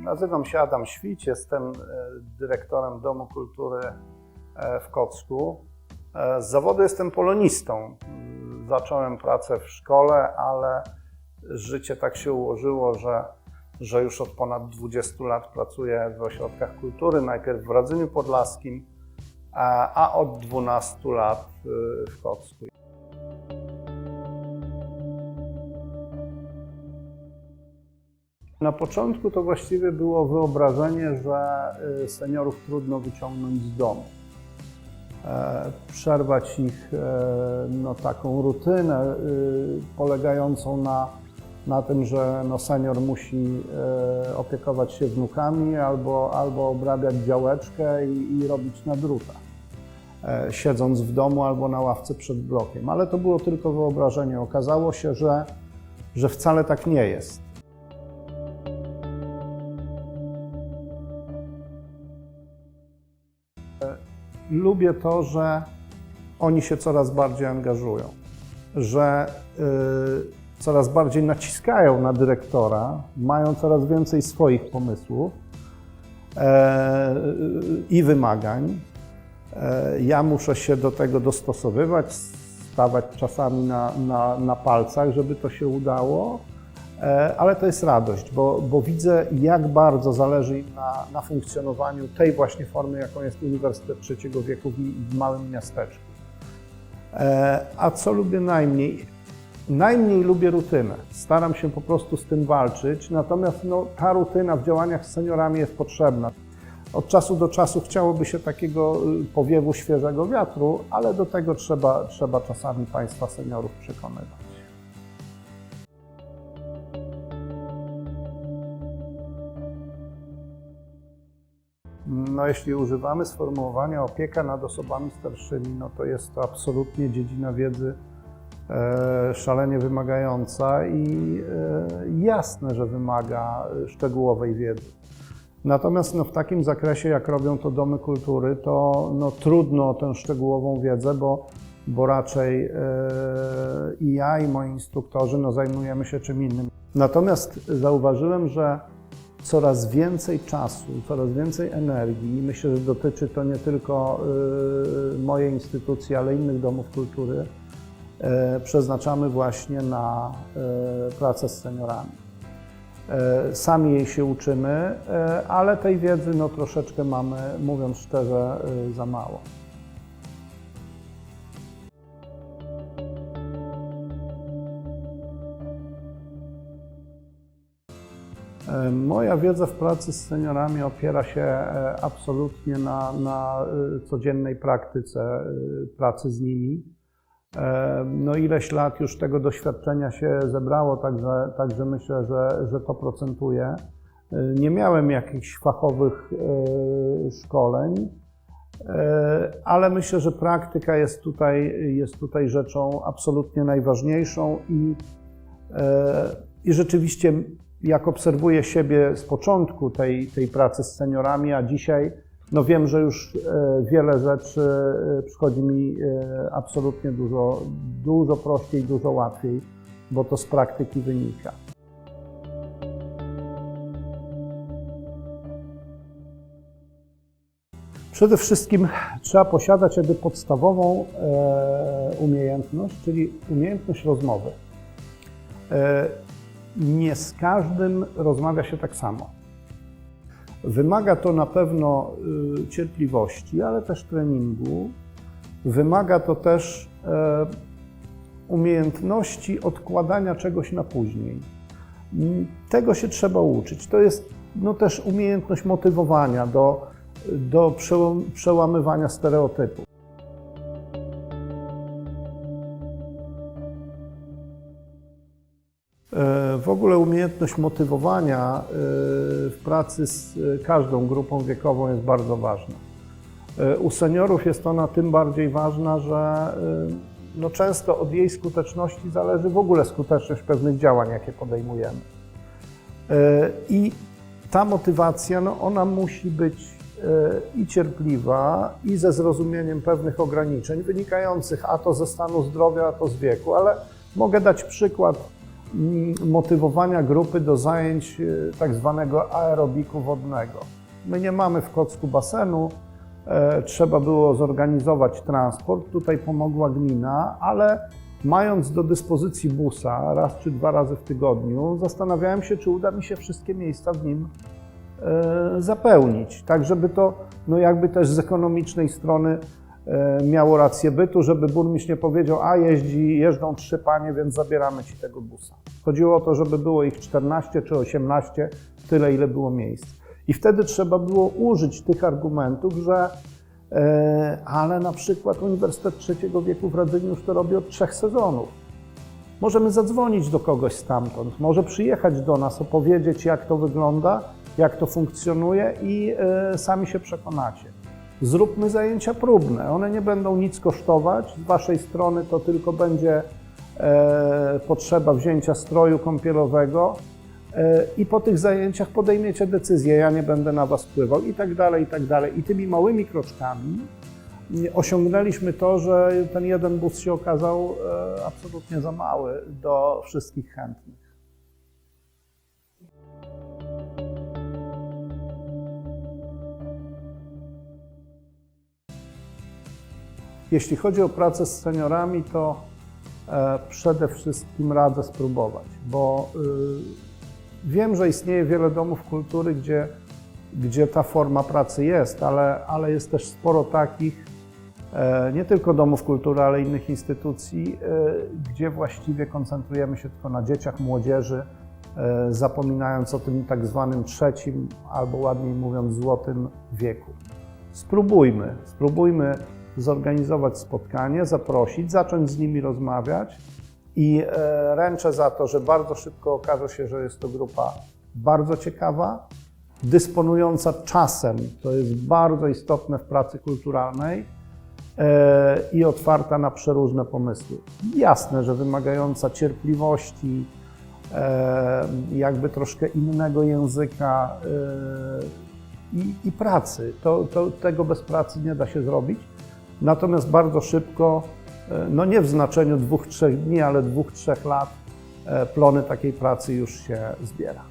Nazywam się Adam Świć, jestem dyrektorem Domu Kultury w Kocku. Z zawodu jestem polonistą. Zacząłem pracę w szkole, ale życie tak się ułożyło, że już od ponad 20 lat pracuję w ośrodkach kultury, najpierw w Radzyniu Podlaskim, a od 12 lat w Kocku. Na początku to właściwie było wyobrażenie, że seniorów trudno wyciągnąć z domu. Przerwać ich taką rutynę polegającą na tym, że senior musi opiekować się wnukami albo obrabiać działeczkę i robić na drutach, siedząc w domu albo na ławce przed blokiem. Ale to było tylko wyobrażenie. Okazało się, że wcale tak nie jest. Lubię to, że oni się coraz bardziej angażują, że coraz bardziej naciskają na dyrektora, mają coraz więcej swoich pomysłów i wymagań. Ja muszę się do tego dostosowywać, stawać czasami na palcach, żeby to się udało, ale to jest radość, bo widzę, jak bardzo zależy im na funkcjonowaniu tej właśnie formy, jaką jest Uniwersytet Trzeciego Wieku w małym miasteczku. A co lubię najmniej? Najmniej lubię rutynę. Staram się po prostu z tym walczyć, natomiast ta rutyna w działaniach z seniorami jest potrzebna. Od czasu do czasu chciałoby się takiego powiewu świeżego wiatru, ale do tego trzeba czasami Państwa seniorów przekonywać. Jeśli używamy sformułowania opieka nad osobami starszymi, to jest to absolutnie dziedzina wiedzy szalenie wymagająca i jasne, że wymaga szczegółowej wiedzy. Natomiast w takim zakresie, jak robią to domy kultury, to trudno o tę szczegółową wiedzę, bo raczej i ja, i moi instruktorzy zajmujemy się czym innym. Natomiast zauważyłem, że coraz więcej czasu, coraz więcej energii, i myślę, że dotyczy to nie tylko mojej instytucji, ale innych domów kultury, przeznaczamy właśnie na pracę z seniorami. Sami jej się uczymy, ale tej wiedzy troszeczkę mamy, mówiąc szczerze, za mało. Moja wiedza w pracy z seniorami opiera się absolutnie na codziennej praktyce pracy z nimi. Ileś lat już tego doświadczenia się zebrało, także myślę, że to procentuje. Nie miałem jakichś fachowych szkoleń, ale myślę, że praktyka jest tutaj rzeczą absolutnie najważniejszą i rzeczywiście, jak obserwuję siebie z początku tej pracy z seniorami, a dzisiaj wiem, że już wiele rzeczy przychodzi mi absolutnie dużo prościej, dużo łatwiej, bo to z praktyki wynika. Przede wszystkim trzeba posiadać podstawową umiejętność, czyli umiejętność rozmowy. Nie z każdym rozmawia się tak samo. Wymaga to na pewno cierpliwości, ale też treningu. Wymaga to też umiejętności odkładania czegoś na później. Tego się trzeba uczyć. To jest też umiejętność motywowania do przełamywania stereotypów. W ogóle umiejętność motywowania w pracy z każdą grupą wiekową jest bardzo ważna. U seniorów jest ona tym bardziej ważna, że często od jej skuteczności zależy w ogóle skuteczność pewnych działań, jakie podejmujemy. I ta motywacja, ona musi być i cierpliwa, i ze zrozumieniem pewnych ograniczeń wynikających a to ze stanu zdrowia, a to z wieku, ale mogę dać przykład motywowania grupy do zajęć tak zwanego aerobiku wodnego. My nie mamy w Kłodzku basenu, trzeba było zorganizować transport, tutaj pomogła gmina, ale mając do dyspozycji busa raz czy 2 razy w tygodniu, zastanawiałem się, czy uda mi się wszystkie miejsca w nim zapełnić, tak żeby to jakby też z ekonomicznej strony miało rację bytu, żeby burmistrz nie powiedział, a jeżdżą 3 panie, więc zabieramy ci tego busa. Chodziło o to, żeby było ich 14 czy 18, tyle ile było miejsc. I wtedy trzeba było użyć tych argumentów, że ale na przykład Uniwersytet Trzeciego Wieku w Radzyniu już to robi od 3 sezonów. Możemy zadzwonić do kogoś stamtąd, może przyjechać do nas, opowiedzieć, jak to wygląda, jak to funkcjonuje i sami się przekonacie. Zróbmy zajęcia próbne, one nie będą nic kosztować, z waszej strony to tylko będzie potrzeba wzięcia stroju kąpielowego i po tych zajęciach podejmiecie decyzję, ja nie będę na was wpływał i tak dalej, i tak dalej. I tymi małymi kroczkami osiągnęliśmy to, że ten jeden bus się okazał absolutnie za mały do wszystkich chętnych. Jeśli chodzi o pracę z seniorami, to przede wszystkim radzę spróbować, bo wiem, że istnieje wiele domów kultury, gdzie ta forma pracy jest, ale jest też sporo takich, nie tylko domów kultury, ale innych instytucji, gdzie właściwie koncentrujemy się tylko na dzieciach, młodzieży, zapominając o tym tak zwanym trzecim, albo ładniej mówiąc złotym wieku. Spróbujmy zorganizować spotkanie, zaprosić, zacząć z nimi rozmawiać i ręczę za to, że bardzo szybko okaże się, że jest to grupa bardzo ciekawa, dysponująca czasem, to jest bardzo istotne w pracy kulturalnej i otwarta na przeróżne pomysły. Jasne, że wymagająca cierpliwości, jakby troszkę innego języka i pracy. Tego bez pracy nie da się zrobić. Natomiast bardzo szybko, no nie w znaczeniu 2-3 dni, ale 2-3 lat, plony takiej pracy już się zbiera.